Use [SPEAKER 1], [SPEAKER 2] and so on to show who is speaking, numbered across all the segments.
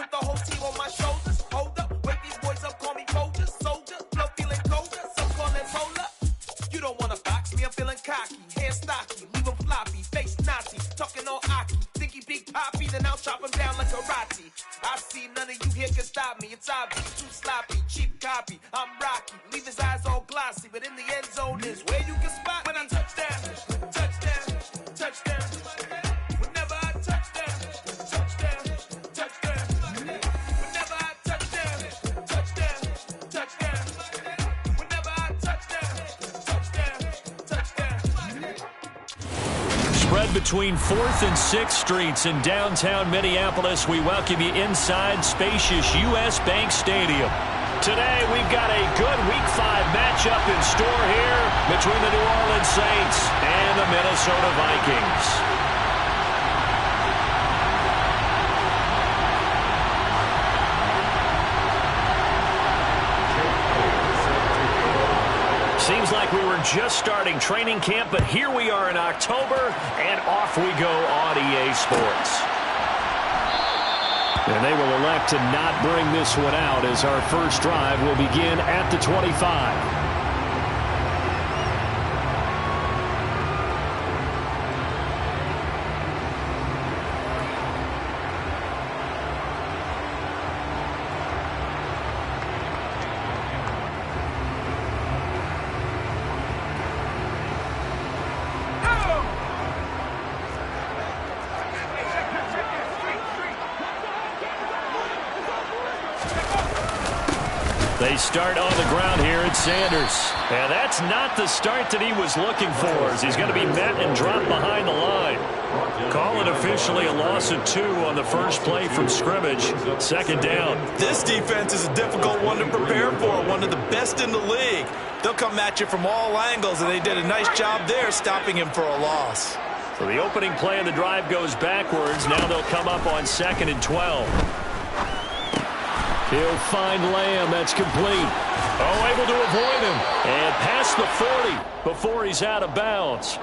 [SPEAKER 1] Put the whole team on my shoulders. Hold up, wake these boys up, call me Folger, soldier. Flow feeling colder, some call it polar. You don't wanna box me, I'm feeling cocky. Hair stocky, leave him floppy, face Nazi. Talking all Aki, think he big poppy, then I'll chop him down like karate. I see none of you here can stop me. It's obvious, too sloppy, cheap copy. I'm Rocky, leave his eyes all glossy, but in the end zone is where you can spot when I touchdown, touchdown, touchdown. Whenever I touchdown, touchdown, touchdown. Whenever I touchdown, touchdown, touchdown. Whenever I touchdown, touchdown, touchdown.
[SPEAKER 2] Spread between 4th and 6th Streets in downtown Minneapolis. We welcome you inside spacious U.S. Bank Stadium. Today, we've got a good Week 5 matchup in store here between the New Orleans Saints and the Minnesota Vikings. Seems like we were just starting training camp, but here we are in October, and off we go on EA Sports. And they will elect to not bring this one out as our first drive will begin at the 25. They start on the ground here at Sanders. And that's not the start that he was looking for, as he's going to be met and dropped behind the line. Call it officially a loss of 2 on the first play from scrimmage. Second down.
[SPEAKER 3] This defense is a difficult one to prepare for, one of the best in the league. They'll come at you from all angles, and they did a nice job there stopping him for a loss.
[SPEAKER 2] So the opening play of the drive goes backwards. Now they'll come up on 2nd and 12. He'll find Lamb. That's complete. Oh, able to avoid him. And past the 40 before he's out of bounds.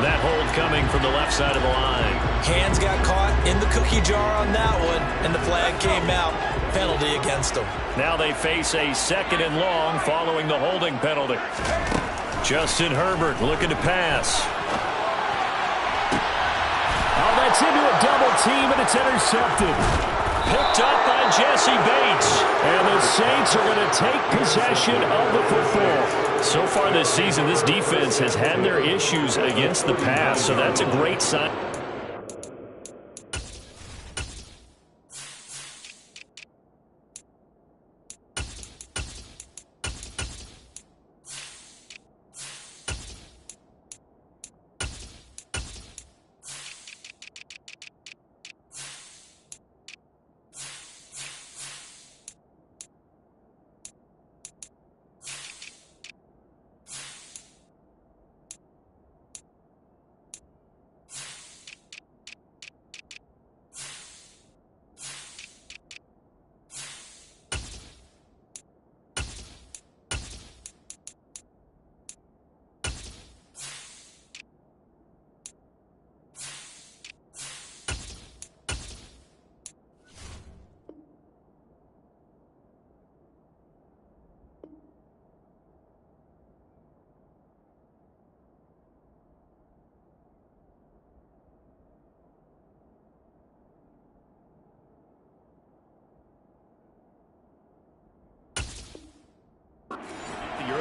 [SPEAKER 2] That hold coming from the left side of the line.
[SPEAKER 3] Hands got caught in the cookie jar on that one, and the flag came out. Penalty against him.
[SPEAKER 2] Now they face a 2nd and long following the holding penalty. Justin Herbert looking to pass.
[SPEAKER 4] Oh, that's into a double team, and it's intercepted.
[SPEAKER 2] Picked up by Jesse Bates.
[SPEAKER 4] And the Saints are going to take possession of the football.
[SPEAKER 2] So far this season, this defense has had their issues against the pass, so that's a great sign.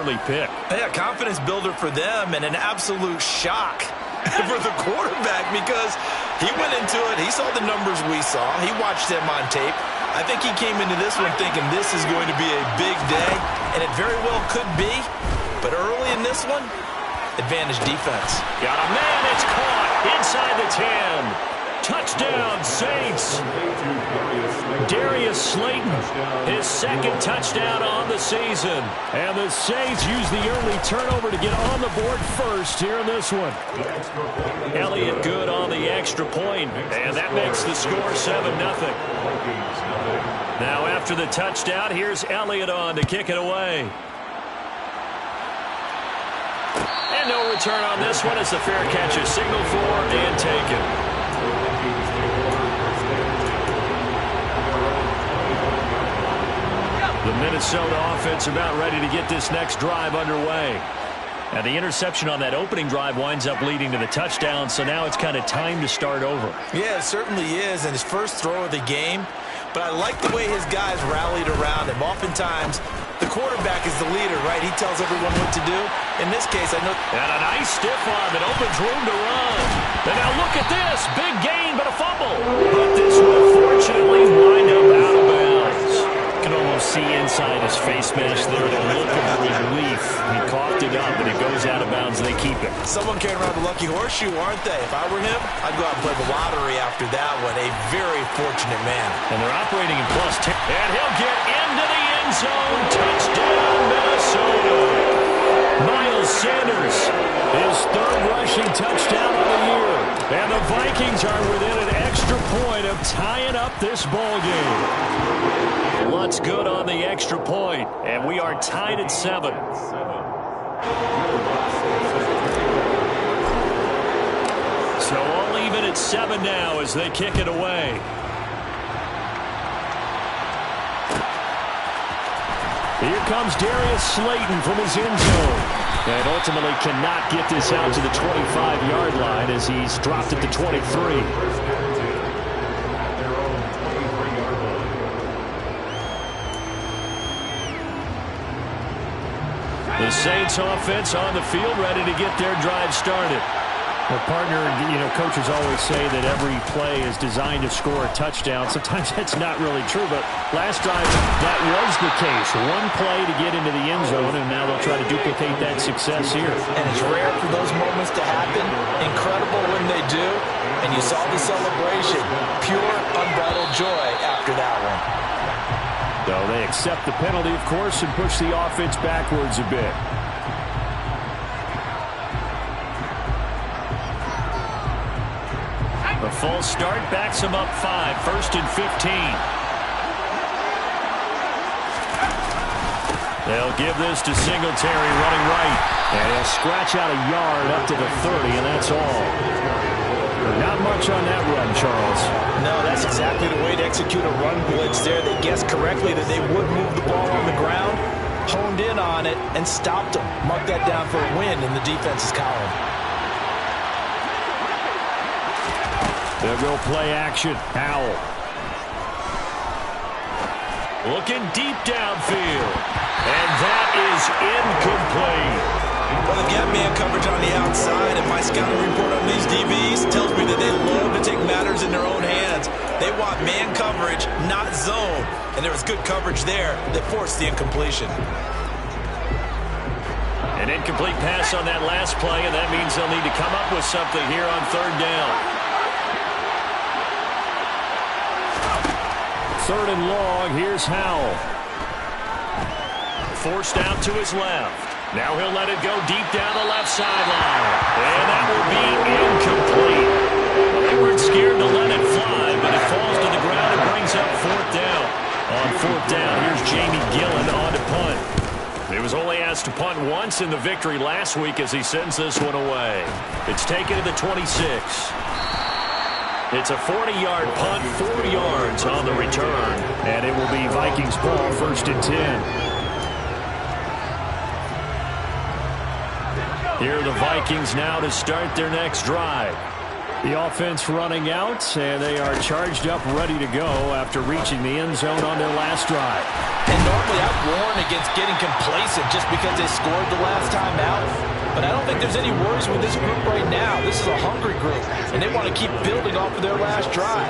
[SPEAKER 2] Early pick.
[SPEAKER 3] Yeah, confidence builder for them and an absolute shock for the quarterback because he went into it. He saw the numbers we saw. He watched them on tape. I think he came into this one thinking this is going to be a big day, and it very well could be. But early in this one, advantage defense.
[SPEAKER 2] Got a man. It's caught inside the 10. Touchdown, Saints. Darius Slayton, his 2nd touchdown on the season.
[SPEAKER 4] And the Saints use the early turnover to get on the board first here in this one.
[SPEAKER 2] Elliott good on the extra point, and that makes the score 7-0. Now after the touchdown, here's Elliott on to kick it away. And no return on this one as the fair catch is signaled for and taken. The Minnesota offense about ready to get this next drive underway. And the interception on that opening drive winds up leading to the touchdown, so now it's kind of time to start over.
[SPEAKER 3] Yeah, it certainly is, and his first throw of the game. But I like the way his guys rallied around him. Oftentimes, the quarterback is the leader, right? He tells everyone what to do. In this case, I know...
[SPEAKER 2] And a nice stiff arm. It opens room to run. And now look at this. Big gain, but a fumble. But this will fortunately wind up out of bounds. You can almost see inside his face mask there the look of relief. He coughed it up, and it goes out of bounds, and they keep it.
[SPEAKER 3] Someone carrying around the lucky horseshoe, aren't they? If I were him, I'd go out and play the lottery after that one. A very fortunate man.
[SPEAKER 2] And they're operating in +10. And he'll get into the end zone. Touchdown, Minnesota. Miles Sanders, his third rushing touchdown of the year. And the Vikings are within an extra point of tying up this ball game. Lutz good on the extra point, and we are tied at 7. So all even at 7 now as they kick it away. Here comes Darius Slayton from his end zone. And ultimately cannot get this out to the 25-yard line as he's dropped at the 23. The Saints offense on the field ready to get their drive started. Well, partner, coaches always say that every play is designed to score a touchdown. Sometimes that's not really true, but last drive, that was the case. One play to get into the end zone, and now they'll try to duplicate that success here.
[SPEAKER 3] And it's rare for those moments to happen. Incredible when they do. And you saw the celebration. Pure, unbridled joy after that one.
[SPEAKER 2] So they accept the penalty, of course, and push the offense backwards a bit. A false start backs him up 5. 1st and 15. They'll give this to Singletary running right. And he'll scratch out a yard up to the 30, and that's all. Not much on that run, Charles.
[SPEAKER 3] No, that's exactly the way to execute a run blitz there. They guessed correctly that they would move the ball on the ground, honed in on it, and stopped them. Mark that down for a win in the defense's column.
[SPEAKER 2] They'll go play action. Howell. Looking deep downfield. And that is incomplete.
[SPEAKER 3] Well, they've got man coverage on the outside, and my scouting report on these DBs tells me that they love to take matters in their own hands. They want man coverage, not zone. And there was good coverage there that forced the incompletion.
[SPEAKER 2] An incomplete pass on that last play, and that means they'll need to come up with something here on 3rd down. 3rd and long, here's Howell. Forced out to his left. Now he'll let it go deep down the left sideline. And that will be incomplete. They weren't scared to let it fly, but it falls to the ground and brings up 4th down. On 4th down, here's Jamie Gillen on to punt. He was only asked to punt once in the victory last week as he sends this one away. It's taken to the 26. It's a 40-yard punt, 4 yards on the return. And it will be Vikings ball, 1st and 10. Here are the Vikings now to start their next drive. The offense running out, and they are charged up, ready to go after reaching the end zone on their last drive.
[SPEAKER 3] And normally I'd warn against getting complacent just because they scored the last time out. But I don't think there's any worries with this group right now. This is a hungry group, and they want to keep building off of their last drive.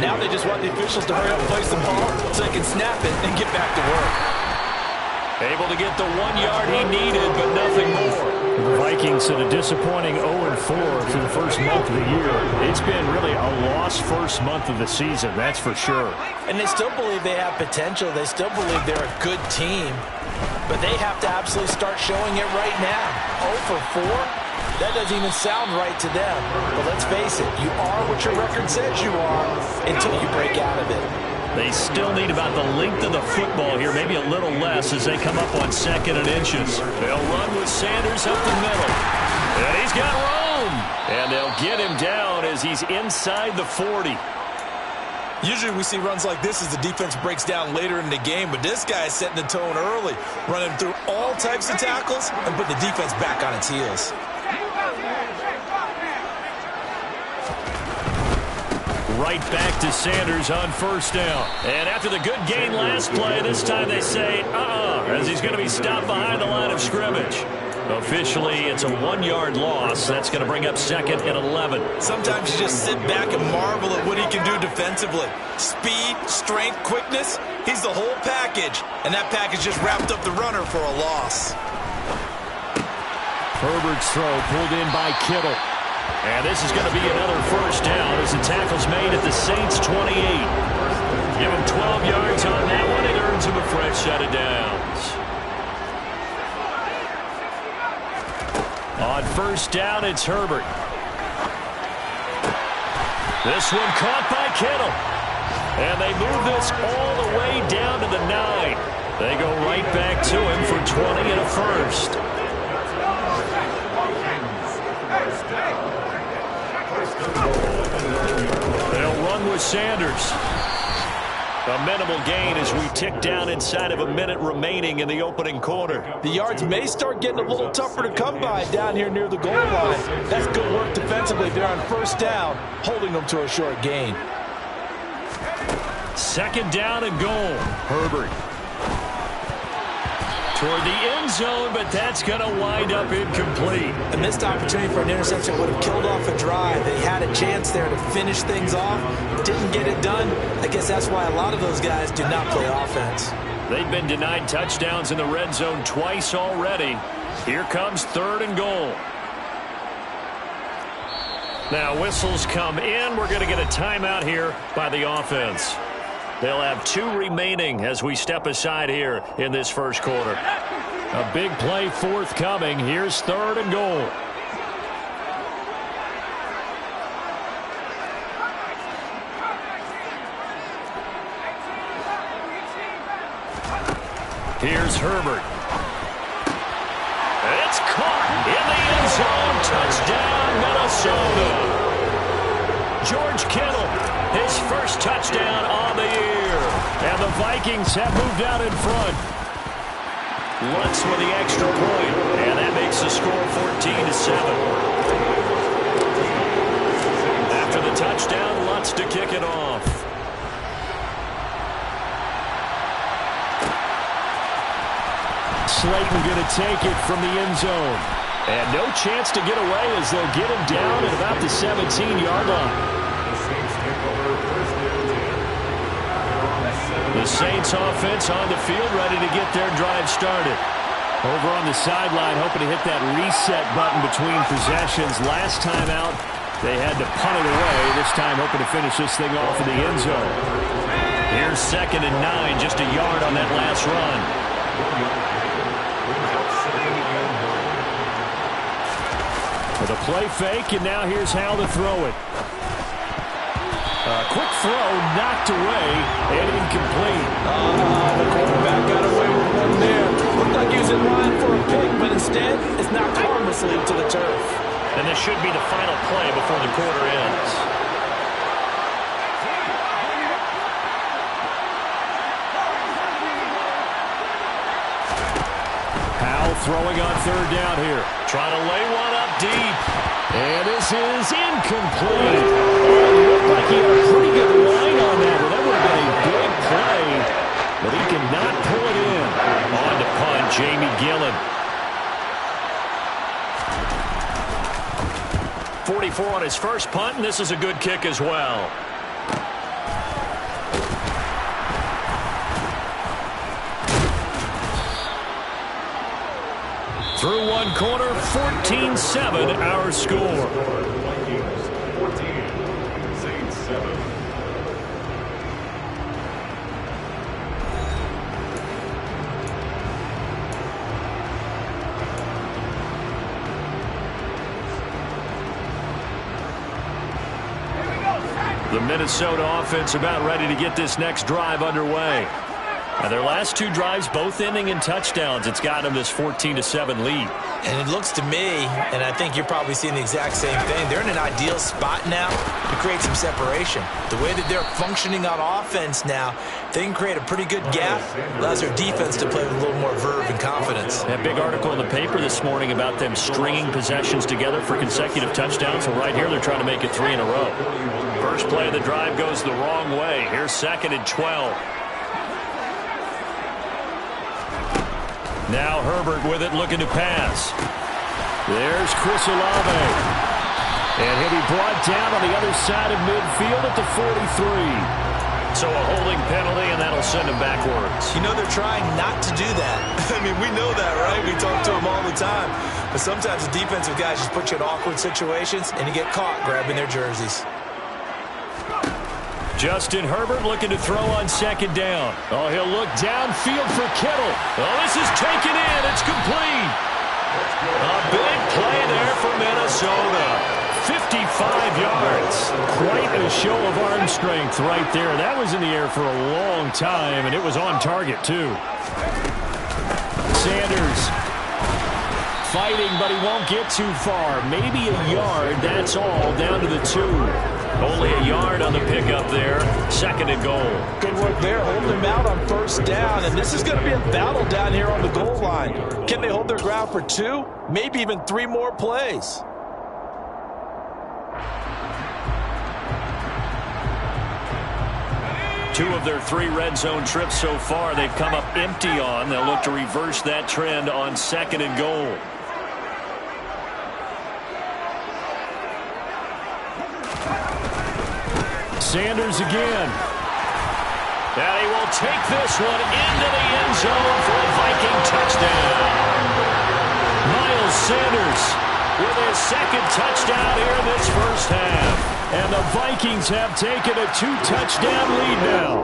[SPEAKER 3] Now they just want the officials to hurry up and place the ball so they can snap it and get back to work.
[SPEAKER 2] Able to get the 1 yard he needed, but nothing more. The Vikings at a disappointing 0-4 through the first month of the year. It's been really a lost first month of the season, that's for sure.
[SPEAKER 3] And they still believe they have potential. They still believe they're a good team. But they have to absolutely start showing it right now. 0-4? That doesn't even sound right to them. But let's face it, you are what your record says you are until you break out of it.
[SPEAKER 2] They still need about the length of the football here, maybe a little less as they come up on 2nd and inches. They'll run with Sanders up the middle. And he's got room. And they'll get him down as he's inside the 40.
[SPEAKER 3] Usually we see runs like this as the defense breaks down later in the game, but this guy is setting the tone early, running through all types of tackles and putting the defense back on its heels.
[SPEAKER 2] Right back to Sanders on first down. And after the good gain last play, this time they say, as he's going to be stopped behind the line of scrimmage. Officially, it's a 1-yard loss. That's going to bring up second and 11.
[SPEAKER 3] Sometimes you just sit back and marvel at what he can do defensively. Speed, strength, quickness, he's the whole package. And that package just wrapped up the runner for a loss.
[SPEAKER 2] Herbert's throw pulled in by Kittle. And this is going to be another first down as the tackle's made at the Saints' 28. Give him 12 yards on that one. It earns him a fresh set of downs. On first down, it's Herbert. This one caught by Kittle. And they move this all the way down to the 9. They go right back to him for 20 and a first. They'll run with Sanders. A minimal gain as we tick down inside of a minute remaining in the opening quarter.
[SPEAKER 3] The yards may start getting a little tougher to come by down here near the goal line. That's good work defensively there on first down, holding them to a short gain.
[SPEAKER 2] Second down and goal. Herbert toward the end zone, but that's going to wind up incomplete.
[SPEAKER 3] A missed opportunity for an interception would have killed off a drive. They had a chance there to finish things off. Didn't get it done. I guess that's why a lot of those guys do not play offense.
[SPEAKER 2] They've been denied touchdowns in the red zone twice already. Here comes third and goal. Now whistles come in. We're going to get a timeout here by the offense. They'll have 2 remaining as we step aside here in this first quarter. A big play forthcoming. Here's third and goal. Here's Herbert. It's caught in the end zone. Touchdown, Minnesota. George Kittle, his first touchdown on the year. And the Vikings have moved out in front. Lutz with the extra point. And that makes the score 14-7. After the touchdown, Lutz to kick it off. Slayton going to take it from the end zone. And no chance to get away as they'll get him down at about the 17-yard line. The Saints offense on the field ready to get their drive started. Over on the sideline hoping to hit that reset button between possessions. Last time out they had to punt it away. This time hoping to finish this thing off in the end zone. Here's second and 9, just a yard on that last run. With a play fake, and now here's how to throw it. Quick throw knocked away and incomplete.
[SPEAKER 3] The quarterback got away with one there. Looked like he was in line for a pick, but instead it's knocked harmlessly to the turf.
[SPEAKER 2] And this should be the final play before the quarter ends. Powell throwing on third down here. Trying to lay one up deep. And this is incomplete. Looked like he had a pretty good line on that. Well, that would have been a big play. But he cannot pull it in. On to punt, Jamie Gillen. 44 on his first punt, and this is a good kick as well. Through one quarter, 14-7 our score. The Minnesota offense about ready to get this next drive underway. Their last two drives both ending in touchdowns. It's got them this 14-7 lead.
[SPEAKER 3] And it looks to me, and I think you're probably seeing the exact same thing, they're in an ideal spot now to create some separation. The way that they're functioning on offense now, they can create a pretty good gap. Allows their defense to play with a little more verve and confidence.
[SPEAKER 2] That big article in the paper this morning about them stringing possessions together for consecutive touchdowns. Well, right here they're trying to make it 3 in a row. First play of the drive goes the wrong way. Here's 2nd and 12. Now Herbert with it, looking to pass. There's Chris Olave. And he'll be brought down on the other side of midfield at the 43. So a holding penalty, and that'll send him backwards.
[SPEAKER 3] You know, they're trying not to do that. I mean, we know that, right? We talk to them all the time. But sometimes the defensive guys just put you in awkward situations, and you get caught grabbing their jerseys.
[SPEAKER 2] Justin Herbert looking to throw on 2nd down. Oh, he'll look downfield for Kittle. Oh, this is taken in. It's complete. A big play there for Minnesota. 55 yards. Quite a show of arm strength right there. That was in the air for a long time, and it was on target, too. Sanders fighting, but he won't get too far. Maybe a yard, that's all, down to the 2. Only a yard on the pickup there. 2nd and goal.
[SPEAKER 3] Good work there, holding him out on 1st down. And this is going to be a battle down here on the goal line. Can they hold their ground for 2? Maybe even 3 more plays.
[SPEAKER 2] Two of their 3 red zone trips so far they've come up empty on. They'll look to reverse that trend on 2nd and goal. Sanders again. And he will take this one into the end zone for a Viking touchdown. Miles Sanders with his 2nd touchdown here in this first half. And the Vikings have taken a 2-touchdown lead now.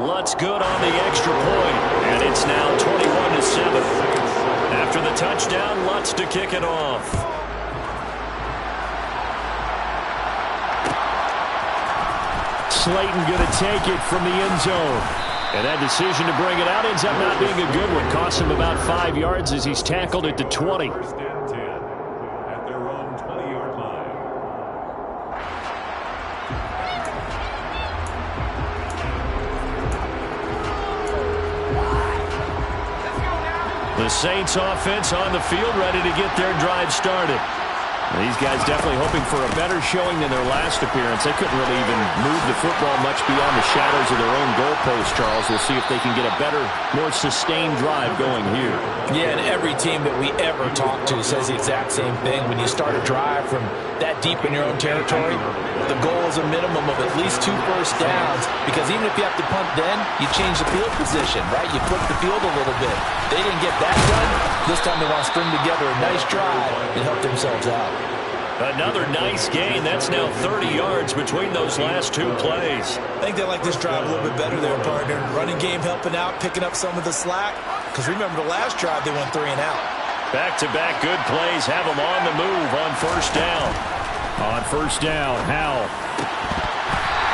[SPEAKER 2] Lutz good on the extra point, and it's now 21-7. After the touchdown, Lutz to kick it off. Slayton going to take it from the end zone. And that decision to bring it out ends up not being a good one. Costs him about 5 yards as he's tackled at the 20.
[SPEAKER 5] First down 10 at their own 20-yard line.
[SPEAKER 2] The Saints offense on the field ready to get their drive started. These guys definitely hoping for a better showing than their last appearance. They couldn't really even move the football much beyond the shadows of their own goalpost, Charles. We'll see if they can get a better, more sustained drive going here.
[SPEAKER 3] Yeah, and every team that we ever talk to says the exact same thing. When you start a drive from that deep in your own territory, the goal is a minimum of at least 2 first downs, because even if you have to punt then, you change the field position, right? You flip the field a little bit. They didn't get that done. This time they want to string together a nice drive and help themselves out.
[SPEAKER 2] Another nice gain. That's now 30 yards between those last 2 plays.
[SPEAKER 3] I think they like this drive a little bit better there, partner. Running game helping out, picking up some of the slack. Because remember, the last drive they went 3 and out.
[SPEAKER 2] Back-to-back good plays have them on the move on 1st down. On 1st down, Howell.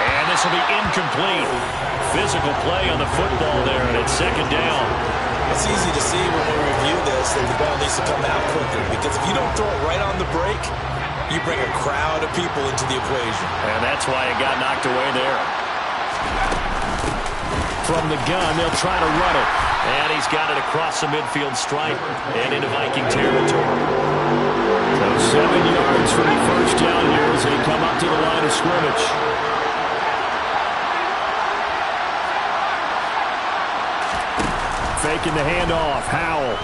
[SPEAKER 2] And this will be incomplete. Physical play on the football there, and it's 2nd down.
[SPEAKER 3] It's easy to see when we review this that the ball needs to come out quicker, because if you don't throw it right on the break, you bring a crowd of people into the equation.
[SPEAKER 2] And that's why it got knocked away there. From the gun, they'll try to run it. And he's got it across the midfield stripe and into Viking territory. So 7 yards from the 1st down here as they come up to the line of scrimmage. Faking the handoff, Howell.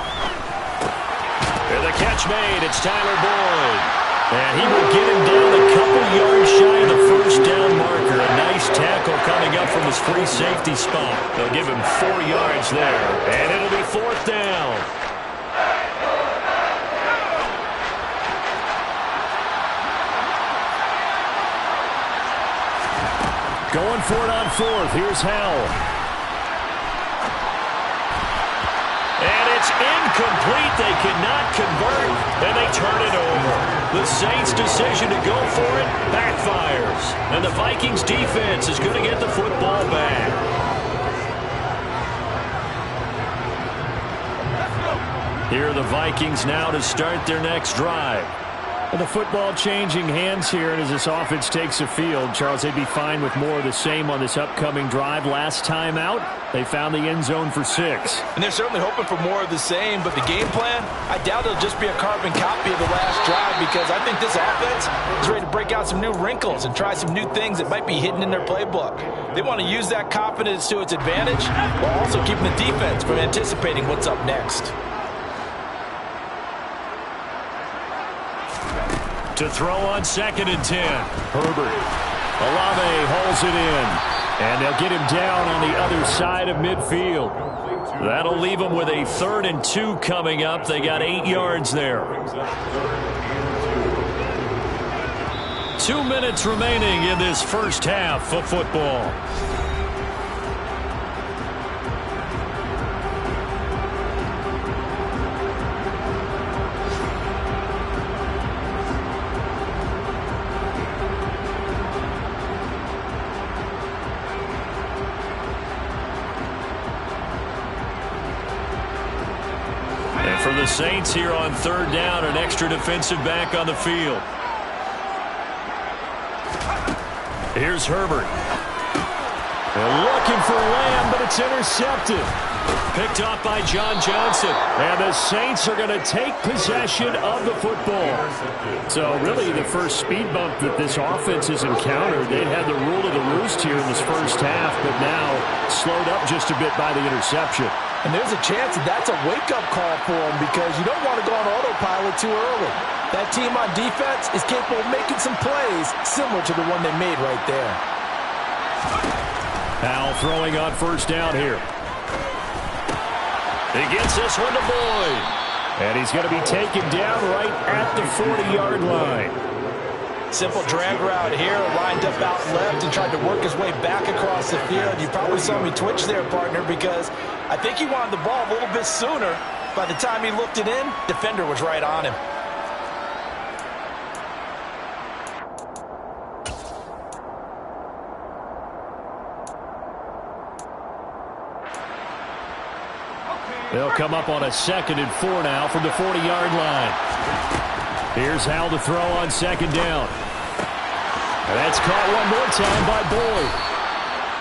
[SPEAKER 2] And the catch made, it's Tyler Boyd. And he will get him down a couple yards shy of the 1st down marker. A nice tackle coming up from his free safety spot. They'll give him 4 yards there. And it'll be 4th down. Going for it on 4th. Here's Howell. And it's incomplete. They cannot convert, and they turn it over. The Saints' decision to go for it backfires. And the Vikings' defense is going to get the football back. Here are the Vikings now to start their next drive. And the football changing hands here, and as this offense takes the field, Charles, they'd be fine with more of the same on this upcoming drive. Last time out, they found the end zone for 6.
[SPEAKER 3] And they're certainly hoping for more of the same, but the game plan, I doubt it'll just be a carbon copy of the last drive, because I think this offense is ready to break out some new wrinkles and try some new things that might be hidden in their playbook. They want to use that confidence to its advantage while also keeping the defense from anticipating what's up next.
[SPEAKER 2] To throw on 2nd and 10. Herbert. Olave holds it in. And they'll get him down on the other side of midfield. That'll leave them with a 3rd and 2 coming up. They got 8 yards there. 2 minutes remaining in this first half of football. For the Saints here on 3rd down, an extra defensive back on the field. Here's Herbert. They're looking for Lamb, but it's intercepted. Picked off by John Johnson. And the Saints are going to take possession of the football. So really the first speed bump that this offense has encountered. They had the rule of the roost here in this first half, but now slowed up just a bit by the interception.
[SPEAKER 3] And there's a chance that that's a wake-up call for them, because you don't want to go on autopilot too early. That team on defense is capable of making some plays similar to the one they made right there.
[SPEAKER 2] Powell throwing on 1st down here. He gets this one to Boyd. And he's going to be taken down right at the 40-yard line.
[SPEAKER 3] Simple drag route here, lined up out left and tried to work his way back across the field. You probably saw me twitch there, partner, because I think he wanted the ball a little bit sooner. By the time he looked it in, defender was right on him.
[SPEAKER 2] They'll come up on a 2nd and 4 now from the 40-yard line. Here's Howell to throw on 2nd down. And that's caught one more time by Boyd.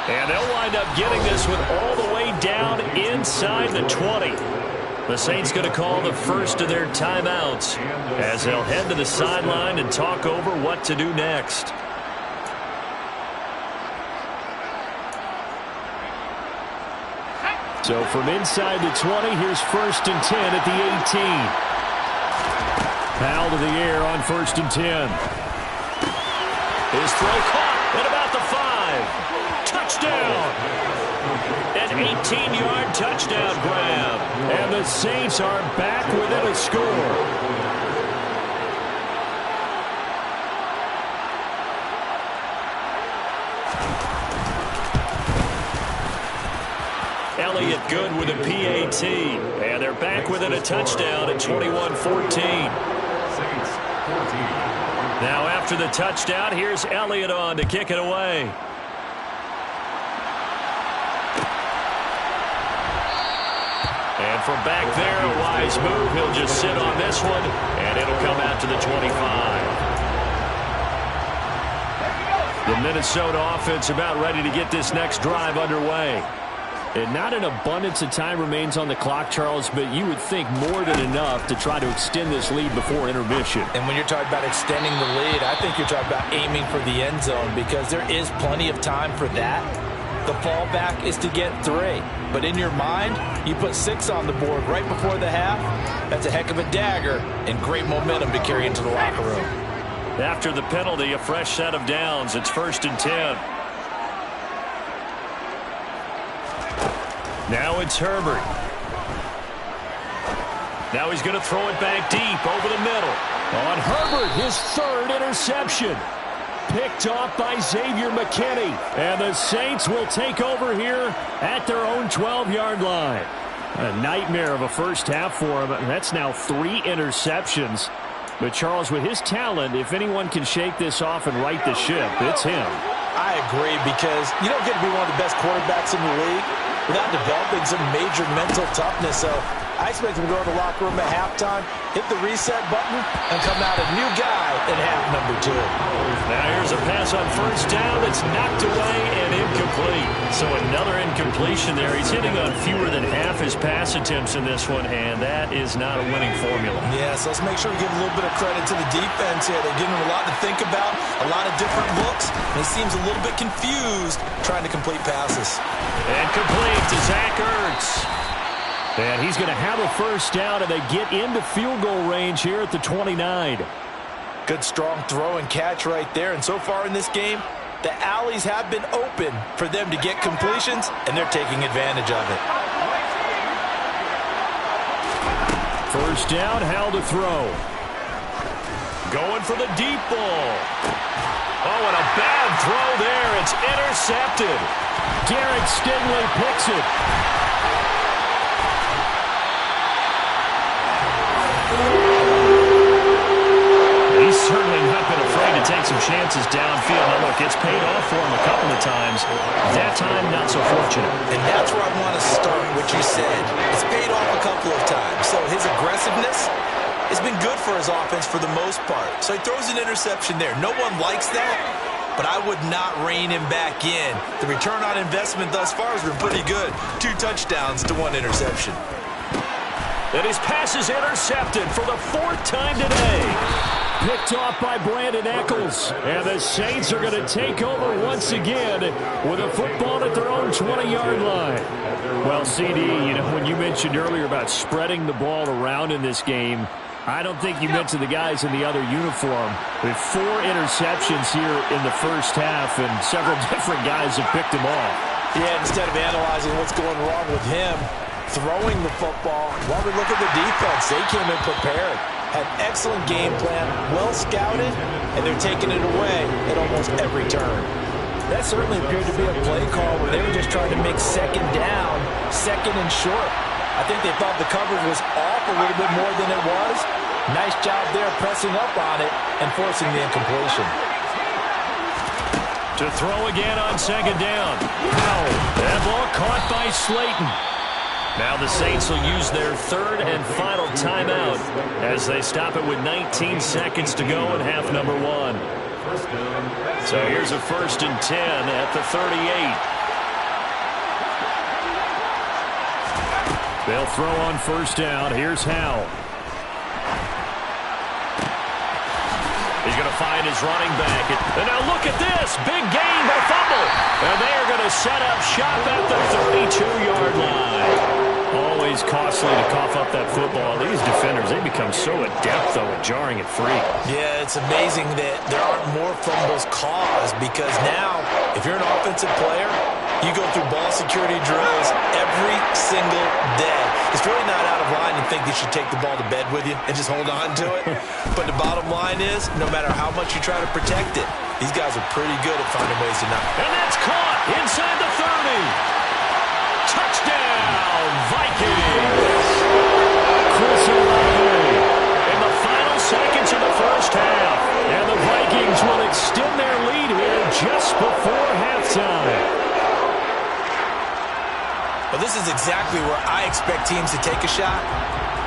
[SPEAKER 2] And they'll wind up getting this one all the way down inside the 20. The Saints going to call the first of their timeouts as they'll head to the sideline and talk over what to do next. So from inside the 20, here's 1st and 10 at the 18. Powell to the air on 1st and 10. His throw caught at about the 5. Touchdown. An 18-yard touchdown grab. And the Saints are back within a score. Elliott good with a PAT. And they're back within a touchdown at 21-14. Now after the touchdown, here's Elliott on to kick it away. And from back there, a wise move. He'll just sit on this one, and it'll come out to the 25. The Minnesota offense about ready to get this next drive underway. And not an abundance of time remains on the clock, Charles, but you would think more than enough to try to extend this lead before intermission.
[SPEAKER 3] And when you're talking about extending the lead, I think you're talking about aiming for the end zone, because there is plenty of time for that. The fallback is to get 3. But in your mind, you put 6 on the board right before the half. That's a heck of a dagger and great momentum to carry into the locker room.
[SPEAKER 2] After the penalty, a fresh set of downs. It's 1st and 10. Now it's Herbert. Now he's going to throw it back deep over the middle. On Herbert, his 3rd interception. Picked off by Xavier McKinney. And the Saints will take over here at their own 12-yard line. A nightmare of a first half for him. That's now 3 interceptions. But Charles, with his talent, if anyone can shake this off and right the ship, it's him.
[SPEAKER 3] I agree, because you don't get to be one of the best quarterbacks in the league without developing some major mental toughness. So I expect him to go to the locker room at halftime, hit the reset button, and come out a new guy in half number 2.
[SPEAKER 2] Now here's a pass on first down that's knocked away and incomplete. So another incompletion there. He's hitting on fewer than half his pass attempts in this one, and that is not a winning formula.
[SPEAKER 3] Yeah, so let's make sure we give a little bit of credit to the defense here. They're giving him a lot to think about, a lot of different looks, and he seems a little bit confused trying to complete passes.
[SPEAKER 2] And complete to Zach Ertz. And he's going to have a first down, and they get into field goal range here at the 29.
[SPEAKER 3] Good strong throw and catch right there. And so far in this game, the alleys have been open for them to get completions, and they're taking advantage of it.
[SPEAKER 2] First down, Howell to throw. Going for the deep ball. Oh, and a bad throw there. It's intercepted. Garrett Stingley picks it. He's certainly not been afraid to take some chances downfield. Now, look, it's paid off for him a couple of times. That time, not so fortunate.
[SPEAKER 3] And that's where I want to start what you said. It's paid off a couple of times. So his aggressiveness has been good for his offense for the most part. So he throws an interception there. No one likes that, but I would not rein him back in. The return on investment thus far has been pretty good. 2 touchdowns to 1 interception.
[SPEAKER 2] And his pass is intercepted for the 4th time today. Picked off by Brandon Echols. And the Saints are going to take over once again with a football at their own 20-yard line. Well, CD, you know, when you mentioned earlier about spreading the ball around in this game, I don't think you mentioned the guys in the other uniform. With 4 interceptions here in the first half, and several different guys have picked them off.
[SPEAKER 3] Yeah, instead of analyzing what's going wrong with him, throwing the football, while we look at the defense, they came in prepared. Had excellent game plan, well scouted, and they're taking it away at almost every turn. That certainly appeared to be a play call where they were just trying to make second down, second and short. I think they thought the coverage was off a little bit more than it was. Nice job there pressing up on it and forcing the incompletion.
[SPEAKER 2] To throw again on second down. Powell. That ball caught by Slayton. Now the Saints will use their 3rd and final timeout as they stop it with 19 seconds to go in half number 1. So here's a 1st and 10 at the 38. They'll throw on first down. Here's Howell. He's going to find his running back. And now look at this. Big gain by fumble. And they are going to set up shop at the 32-yard line. Always costly to cough up that football. These defenders, they become so adept, though, at jarring it free.
[SPEAKER 3] Yeah, it's amazing that there aren't more fumbles caused because now, if you're an offensive player, you go through ball security drills every single day. It's really not out of line to think you should take the ball to bed with you and just hold on to it. But the bottom line is, no matter how much you try to protect it, these guys are pretty good at finding ways to not.
[SPEAKER 2] And that's caught inside the 30. Touchdown, Vikings! Chris Olave in the final seconds of the first half. And the Vikings will extend their lead here just before halftime.
[SPEAKER 3] Well, this is exactly where I expect teams to take a shot.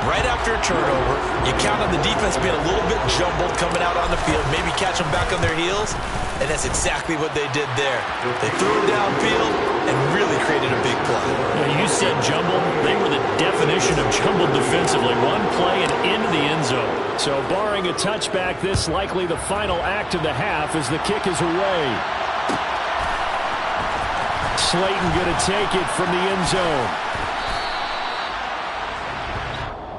[SPEAKER 3] Right after a turnover, you count on the defense being a little bit jumbled coming out on the field, maybe catch them back on their heels, and that's exactly what they did there. They threw it downfield and really created a big play.
[SPEAKER 2] Yeah, you said jumbled. They were the definition of jumbled defensively. One play and into the end zone. So barring a touchback, this likely the final act of the half as the kick is away. Slayton going to take it from the end zone.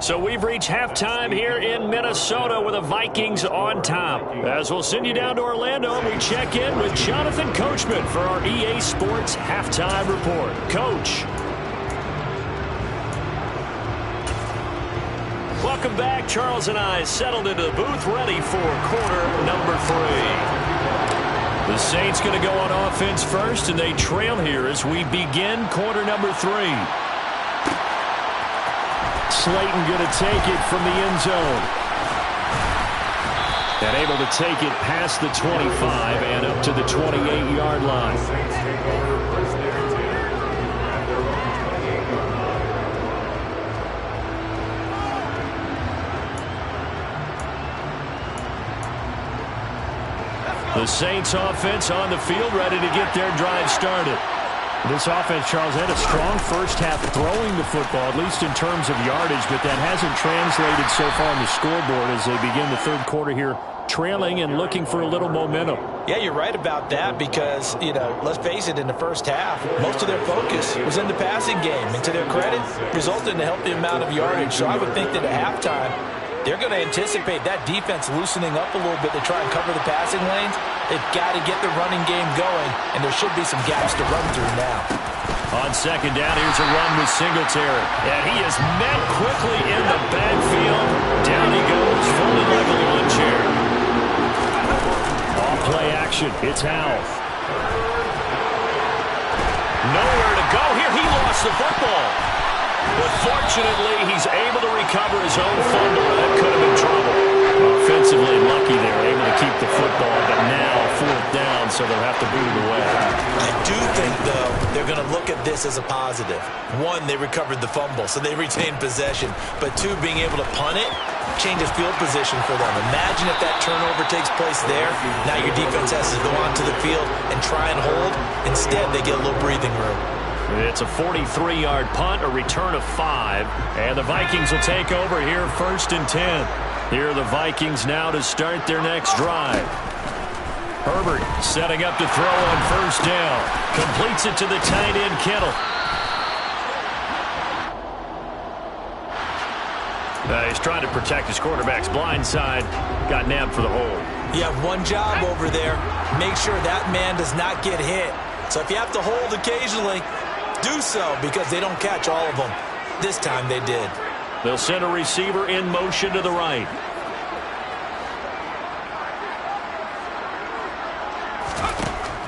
[SPEAKER 2] So we've reached halftime here in Minnesota with the Vikings on top. As we'll send you down to Orlando, we check in with Jonathan Coachman for our EA Sports Halftime Report. Coach. Welcome back. Charles and I settled into the booth ready for quarter number 3. The Saints going to go on offense first, and they trail here as we begin quarter number 3. Slayton going to take it from the end zone. And able to take it past the 25 and up to the 28-yard line. The Saints offense on the field, ready to get their drive started.
[SPEAKER 4] This offense, Charles, had a strong first half throwing the football, at least in terms of yardage, but that hasn't translated so far on the scoreboard as they begin the third quarter here, trailing and looking for a little momentum.
[SPEAKER 3] Yeah, you're right about that because, let's face it, in the first half, most of their focus was in the passing game. And to their credit, resulted in a healthy amount of yardage. So I would think that at halftime, they're going to anticipate that defense loosening up a little bit to try and cover the passing lanes. They've got to get the running game going, and there should be some gaps to run through now.
[SPEAKER 2] On second down, here's a run with Singletary. And he is met quickly in the backfield. Down he goes, folded like a lawn chair. Off play action. It's Howell. Nowhere to go here. He lost the football. But fortunately, he's able to recover his own fumble. That could have been trouble. Offensively lucky they were able to keep the football, but now fourth down, so they'll have to boot it away.
[SPEAKER 3] I do think, though, they're going to look at this as a positive. One, they recovered the fumble, so they retained possession. But two, being able to punt it changes field position for them. Imagine if that turnover takes place there. Now your defense has to go onto the field and try and hold. Instead, they get a little breathing room.
[SPEAKER 2] It's a 43-yard punt, a return of 5, and the Vikings will take over here first and 10. Here are the Vikings now to start their next drive. Herbert setting up to throw on first down. Completes it to the tight end, Kittle. He's trying to protect his quarterback's blind side. Got nabbed for the hold.
[SPEAKER 3] You have one job over there. Make sure that man does not get hit. So if you have to hold occasionally, do so because they don't catch all of them. This time they did.
[SPEAKER 2] They'll send a receiver in motion to the right.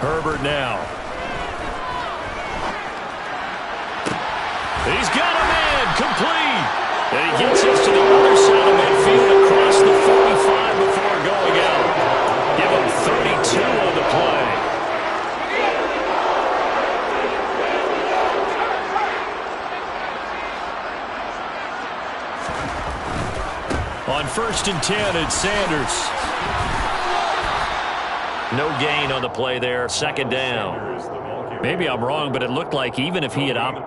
[SPEAKER 2] Herbert now. He's got a man complete. And he gets us to the other side of midfield across the 45 before going out. Give him 32 on the play. On first and 10, it's Sanders. No gain on the play there. Second down. Maybe I'm wrong, but it looked like even if he had opted.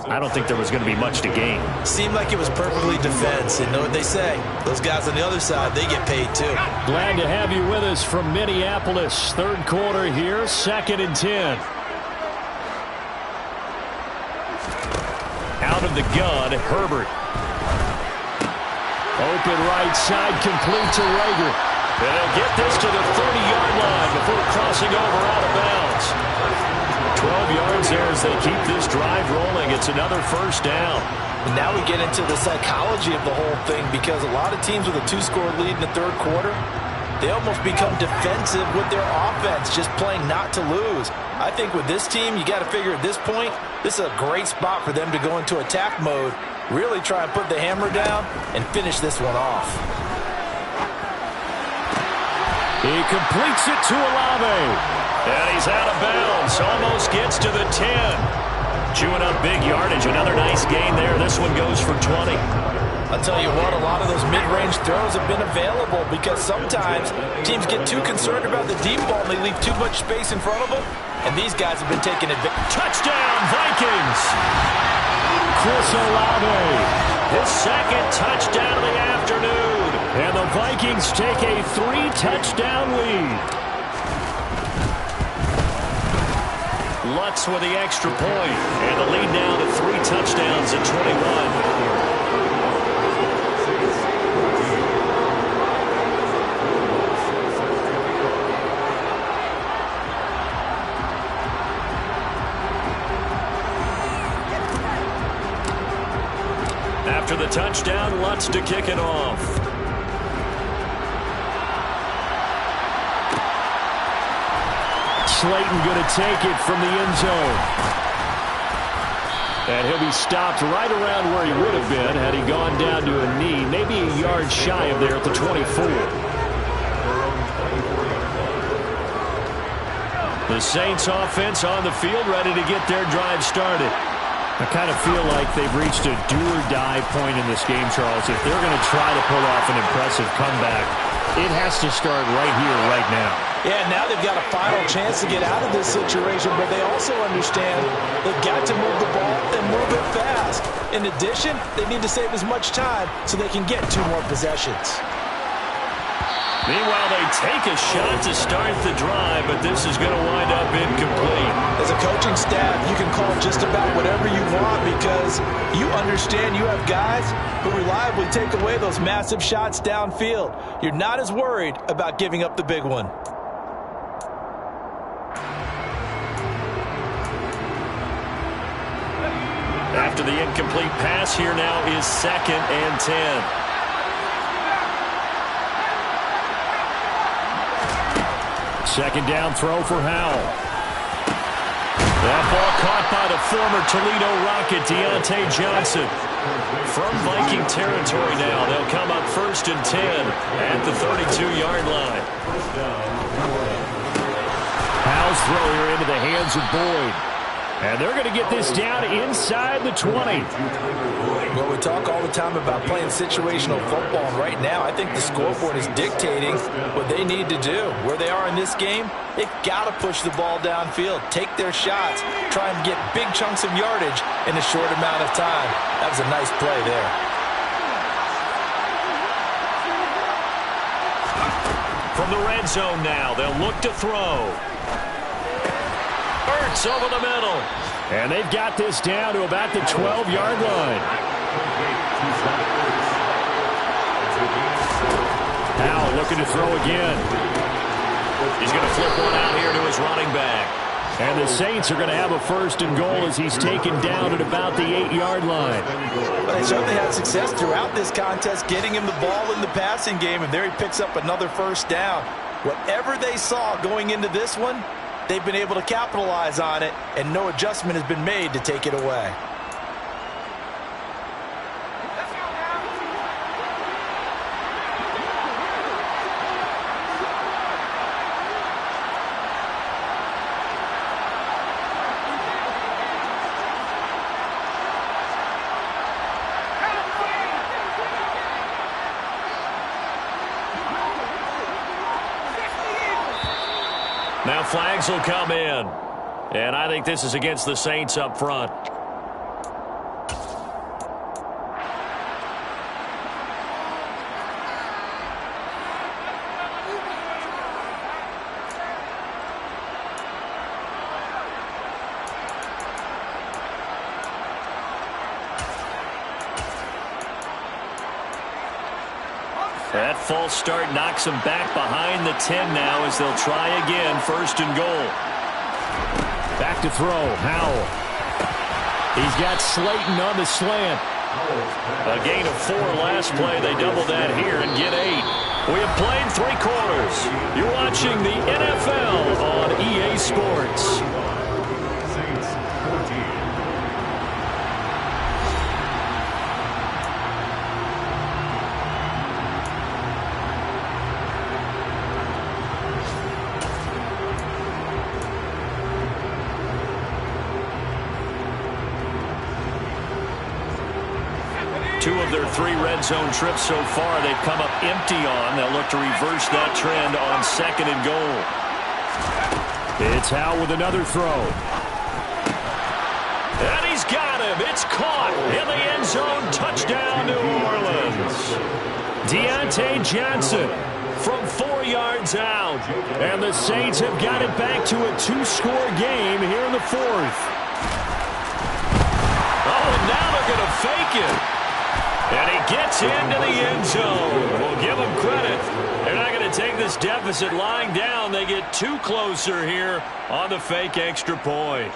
[SPEAKER 2] I don't think there was going to be much to gain.
[SPEAKER 3] Seemed like it was perfectly defense. And know what they say? Those guys on the other side, they get paid too.
[SPEAKER 2] Glad to have you with us from Minneapolis. Third quarter here, second and 10. Out of the gun, Herbert. Open right side, complete to Rager. And they'll get this to the 30-yard line before crossing over out of bounds. 12 yards there as they keep this drive rolling. It's another first down.
[SPEAKER 3] And now we get into the psychology of the whole thing because a lot of teams with a 2-score lead in the third quarter, they almost become defensive with their offense, just playing not to lose. I think with this team, you got to figure at this point, this is a great spot for them to go into attack mode, really try and put the hammer down and finish this one off.
[SPEAKER 2] He completes it to Olave. And he's out of bounds. Almost gets to the 10. Chewing up big yardage. Another nice gain there. This one goes for 20.
[SPEAKER 3] I'll tell you what, a lot of those mid-range throws have been available because sometimes teams get too concerned about the deep ball and they leave too much space in front of them. And these guys have been taking advantage.
[SPEAKER 2] Touchdown, Vikings! Chris Olave. His second touchdown of the afternoon. And the Vikings take a 3-touchdown lead. Lutz with the extra point, and the lead now to 3 touchdowns at 21. After the touchdown, Lutz to kick it off.
[SPEAKER 4] Slayton going to take it from the end zone. And he'll be stopped right around where he would have been had he gone down to a knee, maybe a yard shy of there at the 24. The Saints offense on the field, ready to get their drive started. I kind of feel like they've reached a do-or-die point in this game, Charles. If they're going to try to pull off an impressive comeback, it has to start right here, right now.
[SPEAKER 3] Yeah, now they've got a final chance to get out of this situation, but they also understand they've got to move the ball and move it fast. In addition, they need to save as much time so they can get 2 more possessions.
[SPEAKER 2] Meanwhile, they take a shot to start the drive, but this is going to wind up incomplete.
[SPEAKER 3] As a coaching staff, you can call just about whatever you want because you understand you have guys who reliably take away those massive shots downfield. You're not as worried about giving up the big one.
[SPEAKER 2] After the incomplete pass, here now is 2nd and 10.
[SPEAKER 4] Second down throw for Howell.
[SPEAKER 2] That ball caught by the former Toledo Rocket, Deontay Johnson. From Viking territory now, they'll come up 1st and 10 at the 32-yard line.
[SPEAKER 4] Howell's throw here into the hands of Boyd. And they're going to get this down inside the 20.
[SPEAKER 3] Well, we talk all the time about playing situational football, and right now I think the scoreboard is dictating what they need to do. Where they are in this game, they've got to push the ball downfield, take their shots, try and get big chunks of yardage in a short amount of time. That was a nice play there.
[SPEAKER 2] From the red zone now, they'll look to throw. Ertz over the middle.
[SPEAKER 4] And they've got this down to about the 12-yard line. Howell looking to throw again.
[SPEAKER 2] He's going to flip one out here to his running back.
[SPEAKER 4] And the Saints are going to have a 1st and goal as he's taken down at about the 8-yard line.
[SPEAKER 3] But they certainly had success throughout this contest, getting him the ball in the passing game, and there he picks up another 1st down. Whatever they saw going into this one, they've been able to capitalize on it, and no adjustment has been made to take it away.
[SPEAKER 2] Now flags will come in. And I think this is against the Saints up front. That false start knocks them back behind the 10 now as they'll try again, 1st and goal.
[SPEAKER 4] Back to throw, Howell. He's got Slayton on the slant.
[SPEAKER 2] A gain of 4 last play. They double that here and get 8. We have played 3 quarters. You're watching the NFL on EA Sports.
[SPEAKER 5] Saints 14.
[SPEAKER 2] Two of their 3 red zone trips so far they've come up empty on. They'll look to reverse that trend on 2nd and goal.
[SPEAKER 4] It's Howell with another throw.
[SPEAKER 2] And he's got him. It's caught in the end zone. Touchdown, New Orleans.
[SPEAKER 4] Deontay Johnson
[SPEAKER 2] from 4 yards out.
[SPEAKER 4] And the Saints have got it back to a 2-score game here in the 4th.
[SPEAKER 2] Oh, and now they're going to fake it. And he gets into the end zone. We'll give him credit. They're not going to take this deficit lying down. They get 2 closer here on the fake extra point.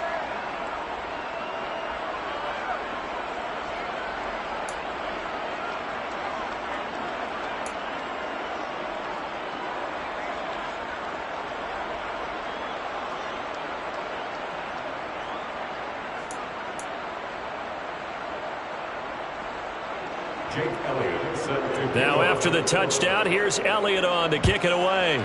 [SPEAKER 5] Jake Elliott set to
[SPEAKER 2] Now after the touchdown, here's Elliott on to kick it away.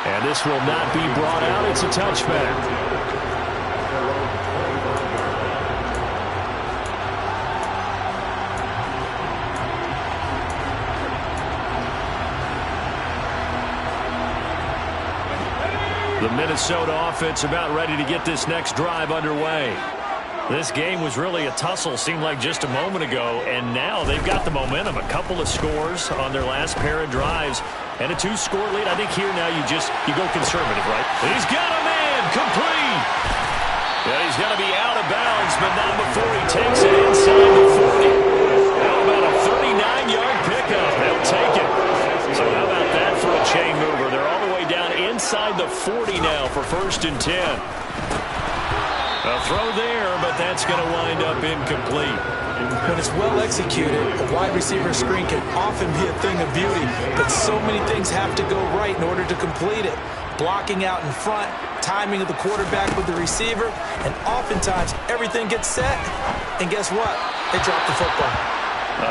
[SPEAKER 2] And this will not be brought out. It's a touchback. The Minnesota offense about ready to get this next drive underway. This game was really a tussle, seemed like just a moment ago, and now they've got the momentum. A couple of scores on their last pair of drives, and a 2-score lead. I think here now you go conservative, right? He's got a man complete. Yeah, he's going to be out of bounds, but not before he takes it inside the 40. How about a 39-yard pickup? They'll take it. So how about that for a chain mover? They're all the way down inside the 40 now for 1st and 10. A throw there, but that's going to wind up incomplete.
[SPEAKER 3] When it's well executed, a wide receiver screen can often be a thing of beauty, but so many things have to go right in order to complete it. Blocking out in front, timing of the quarterback with the receiver, and oftentimes everything gets set, and guess what? They drop the football.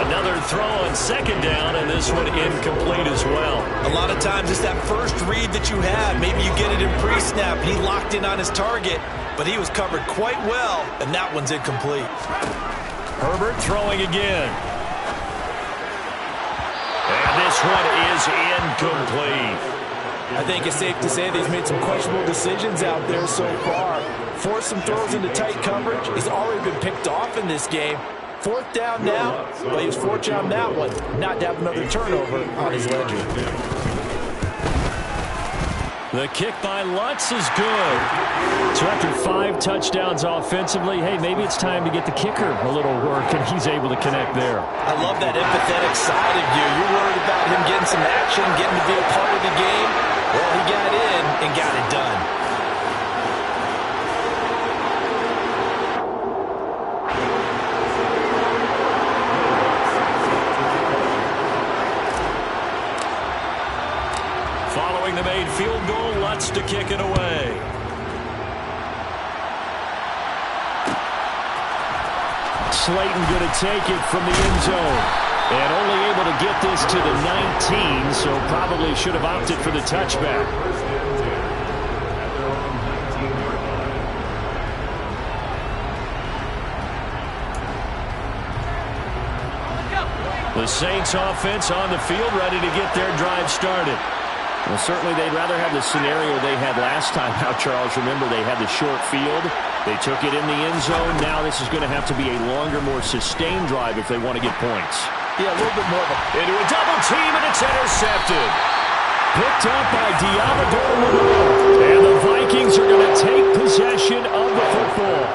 [SPEAKER 2] Another throw on 2nd down, and this one incomplete as well.
[SPEAKER 3] A lot of times it's that first read that you have. Maybe you get it in pre-snap, and he locked in on his target, but he was covered quite well, and that one's incomplete.
[SPEAKER 2] Herbert throwing again. And this one is incomplete.
[SPEAKER 3] I think it's safe to say that he's made some questionable decisions out there so far. Forced some throws into tight coverage. He's already been picked off in this game. 4th down now, but he was fortunate on that one not to have another turnover on his ledger.
[SPEAKER 2] The kick by Lutz is good. So after 5 touchdowns offensively, hey, maybe it's time to get the kicker a little work, and he's able to connect there.
[SPEAKER 3] I love that empathetic side of you. You're worried about him getting some action, getting to be a part of the game. Well, he got in and got it done.
[SPEAKER 2] Following the made field goal, Lutz to kick it away. Slayton going to take it from the end zone. And only able to get this to the 19, so probably should have opted for the touchback. The Saints offense on the field ready to get their drive started. Well, certainly they'd rather have the scenario they had last time. Now, Charles, remember they had the short field. They took it in the end zone. Now this is going to have to be a longer, more sustained drive if they want to get points.
[SPEAKER 3] Yeah, a little bit more of a...
[SPEAKER 2] Into a double team, and it's intercepted. Picked up by Diablo. And the Vikings are going to take possession of the football.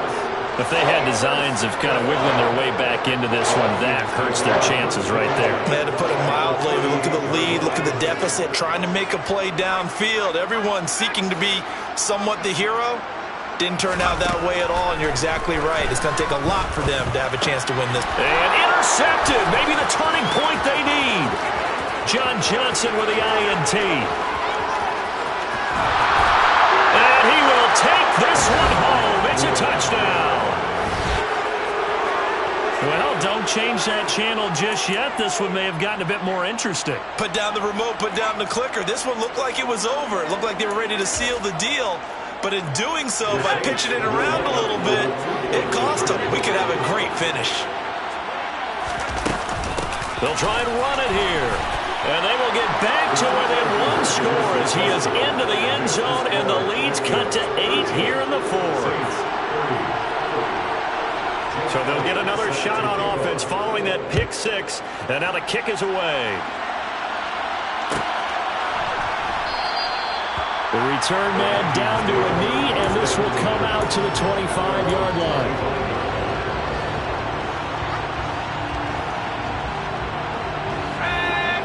[SPEAKER 2] If they had designs of kind of wiggling their way back into this one, that hurts their chances right there.
[SPEAKER 3] They had to put it mildly. Look at the lead. Look at the deficit. Trying to make a play downfield. Everyone seeking to be somewhat the hero. Didn't turn out that way at all, and you're exactly right. It's going to take a lot for them to have a chance to win this.
[SPEAKER 2] And intercepted. Maybe the turning point they need. John Johnson with the INT. And he will take this one home. It's a touchdown. Well, don't change that channel just yet. This one may have gotten a bit more interesting.
[SPEAKER 3] Put down the remote, put down the clicker. This one looked like it was over. It looked like they were ready to seal the deal. But in doing so, by pitching it around a little bit, it cost them. We could have a great finish.
[SPEAKER 2] They'll try and run it here. And they will get back to within 1 score as he is into the end zone, and the lead's cut to 8 here in the 4th. So they'll get another shot on offense following that pick 6, and now the kick is away. The return man down to a knee, and this will come out to the 25-yard line.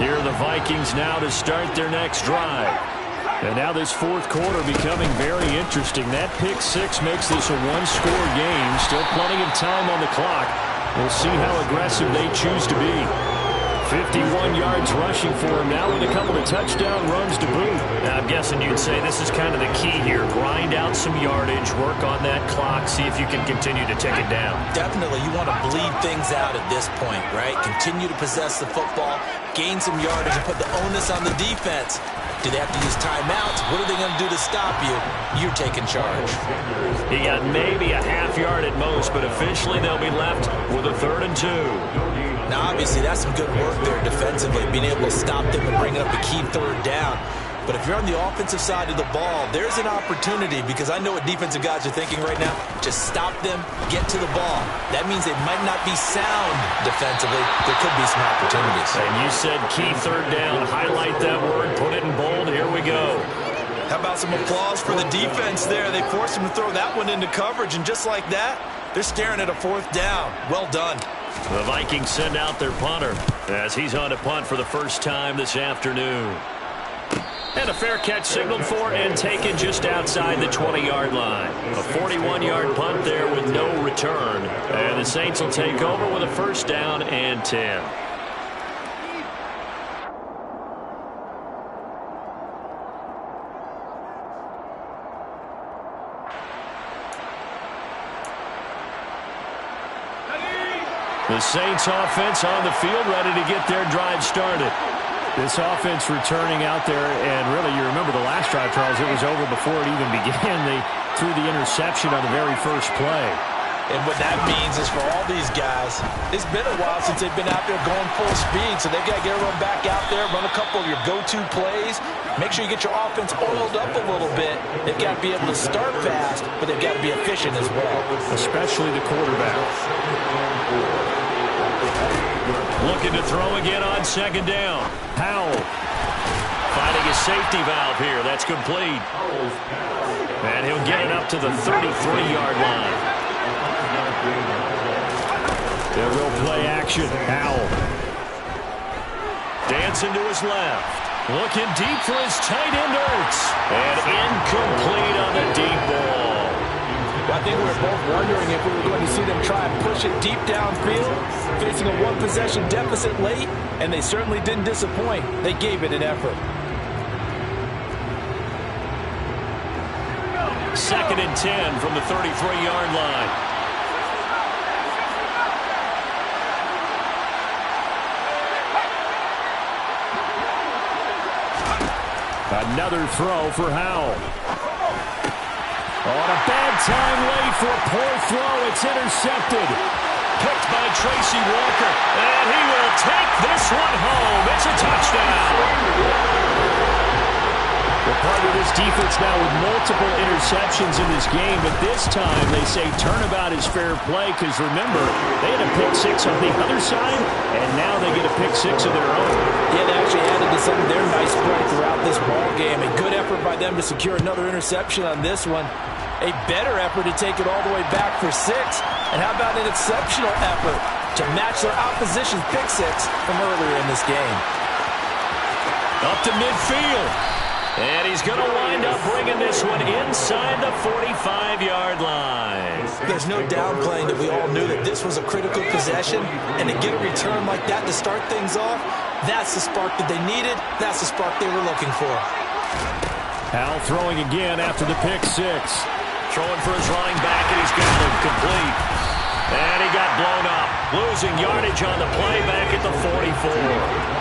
[SPEAKER 2] Here are the Vikings now to start their next drive. And now this 4th quarter becoming very interesting. That pick 6 makes this a 1-score game. Still plenty of time on the clock. We'll see how aggressive they choose to be. 51 yards rushing for him now with a couple of touchdown runs to boot. Now, I'm guessing guessing you'd say this is kind of the key here. Grind out some yardage, work on that clock, see if you can continue to tick it down.
[SPEAKER 3] Definitely, you want to bleed things out at this point, right? Continue to possess the football, gain some yardage, and put the onus on the defense. Do they have to use timeouts? What are they going to do to stop you? You're taking charge.
[SPEAKER 2] He got maybe a half yard at most, but officially they'll be left with a 3rd and 2.
[SPEAKER 3] Now, obviously, that's some good work there defensively, being able to stop them and bring up a key 3rd down. But if you're on the offensive side of the ball, there's an opportunity, because I know what defensive guys are thinking right now. Just stop them, get to the ball. That means they might not be sound defensively. There could be some opportunities.
[SPEAKER 2] And you said key 3rd down. Highlight that word, put it in bold. Here we go.
[SPEAKER 3] How about some applause for the defense there? They forced him to throw that one into coverage, and just like that, they're staring at a 4th down. Well done.
[SPEAKER 2] The Vikings send out their punter as he's on to punt for the first time this afternoon. And a fair catch signaled for and taken just outside the 20-yard line. A 41-yard punt there with no return. And the Saints will take over with a 1st down and 10. The Saints offense on the field, ready to get their drive started.
[SPEAKER 4] This offense returning out there, and really, you remember the last drive, Charles, it was over before it even began. They threw the interception on the very first play.
[SPEAKER 3] And what that means is for all these guys, it's been a while since they've been out there going full speed, so they've got to get everyone back out there, run a couple of your go-to plays, make sure you get your offense oiled up a little bit. They've got to be able to start fast, but they've got to be efficient as well.
[SPEAKER 4] Especially the quarterback.
[SPEAKER 2] Looking to throw again on 2nd down. Howell finding a safety valve here. That's complete. And he'll get it up to the 33-yard line.
[SPEAKER 4] They'll go play action. Howell.
[SPEAKER 2] Dancing to his left. Looking deep for his tight end, Ertz. And incomplete on the deep ball.
[SPEAKER 3] Well, I think we were both wondering if we were going to see them try and push it deep downfield, facing a 1-possession deficit late, and they certainly didn't disappoint. They gave it an effort.
[SPEAKER 2] 2nd and 10 from the 33-yard line.
[SPEAKER 4] Another throw for Howell. On a bad time late for a poor throw. It's intercepted.
[SPEAKER 2] Picked by Tracy Walker. And he will take this one home. It's a touchdown.
[SPEAKER 4] Well, part of this defense now with multiple interceptions in this game, but this time they say turnabout is fair play because, remember, they had a pick 6 on the other side, and now they get a pick 6 of their own.
[SPEAKER 3] Yeah, they actually added to some of their nice play throughout this ball game. A good effort by them to secure another interception on this one. A better effort to take it all the way back for 6. And how about an exceptional effort to match their opposition's pick 6 from earlier in this game.
[SPEAKER 2] Up to midfield. And he's going to wind up bringing this one inside the 45-yard line.
[SPEAKER 3] There's no downplaying that we all knew that this was a critical possession, and to get a return like that to start things off, that's the spark that they needed. That's the spark they were looking for.
[SPEAKER 4] Howell throwing again after the pick 6.
[SPEAKER 2] Throwing for his running back, and he's got it complete. And he got blown up, losing yardage on the play back at the 44.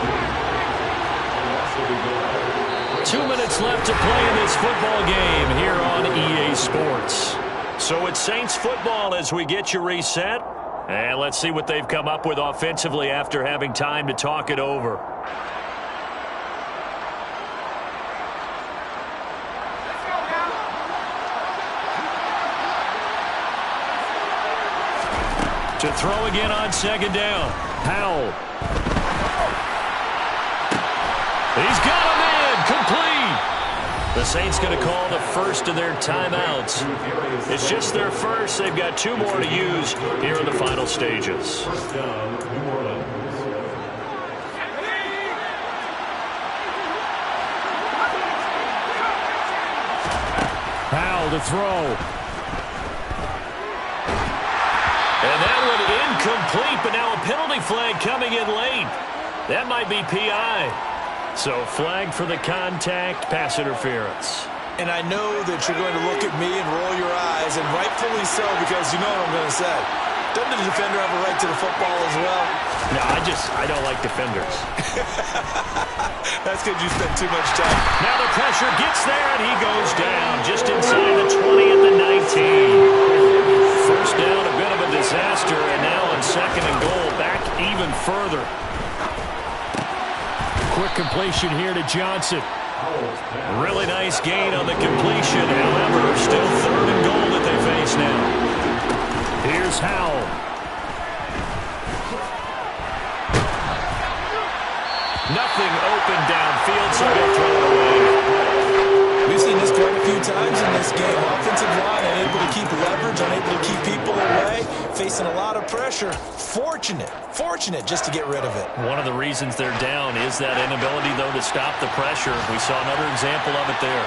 [SPEAKER 2] 2 minutes left to play in this football game here on EA Sports. So it's Saints football as we get you reset. And let's see what they've come up with offensively after having time to talk it over. To throw again on 2nd down. Howell. He's got him in. Complete. The Saints going to call the first of their timeouts. It's just their first. They've got 2 more to use here in the final stages.
[SPEAKER 4] Howell to throw.
[SPEAKER 2] And that one incomplete, but now a penalty flag coming in late. That might be PI. So flag for the contact, pass interference.
[SPEAKER 3] And I know that you're going to look at me and roll your eyes, and rightfully so, because you know what I'm going to say. Doesn't the defender have a right to the football as well?
[SPEAKER 2] No, I don't like defenders.
[SPEAKER 3] That's because you spend too much time.
[SPEAKER 2] Now the pressure gets there, and he goes down just inside the 20 at the 19. First down, a bit of a disaster, and now on second and goal, back even further. Quick completion here to Johnson. Really nice gain on the completion. However, still third and goal that they face now. Here's Howell. Nothing open downfield, so he'll throw it away.
[SPEAKER 3] We've seen this quite a few times in this game. Offensive line unable to keep leverage, unable to keep people away, facing a lot of pressure. Fortunate just to get rid of it.
[SPEAKER 2] One of the reasons they're down is that inability, though, to stop the pressure. We saw another example of it there.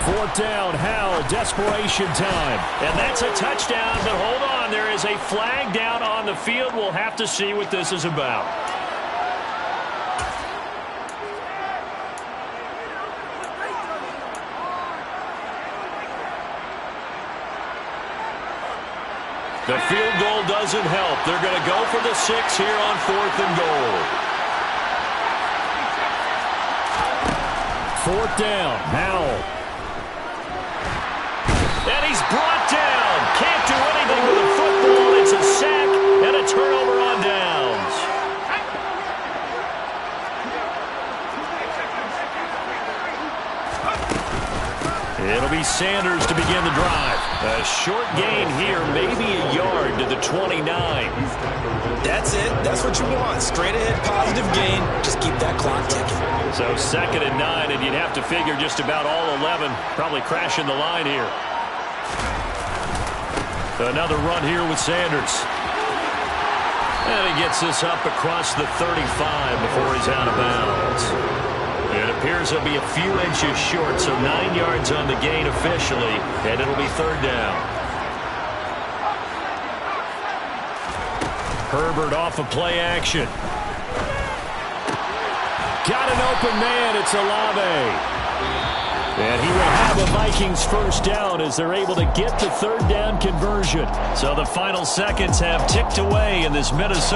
[SPEAKER 2] Fourth down, Howell, desperation time. And that's a touchdown, but hold on. There is a flag down on the field. We'll have to see what this is about. The field goal doesn't help. They're going to go for the 6 here on 4th and goal. Fourth down, Howell. And he's brought down. Can't do anything with the football. It's a sack and a turnover on downs. It'll be Sanders to begin the drive. A short gain here, maybe a yard to the 29.
[SPEAKER 3] That's it. That's what you want. Straight ahead, positive gain. Just keep that clock ticking.
[SPEAKER 2] So 2nd and 9, and you'd have to figure just about all 11 probably crashing the line here. Another run here with Sanders. And he gets this up across the 35 before he's out of bounds. It appears he'll be a few inches short, so 9 yards on the gain officially, and it'll be 3rd down. Herbert off of play action. Got an open man, it's Olave. And he will have a Vikings first down as they're able to get the 3rd down conversion. So the final seconds have ticked away in this Minnesota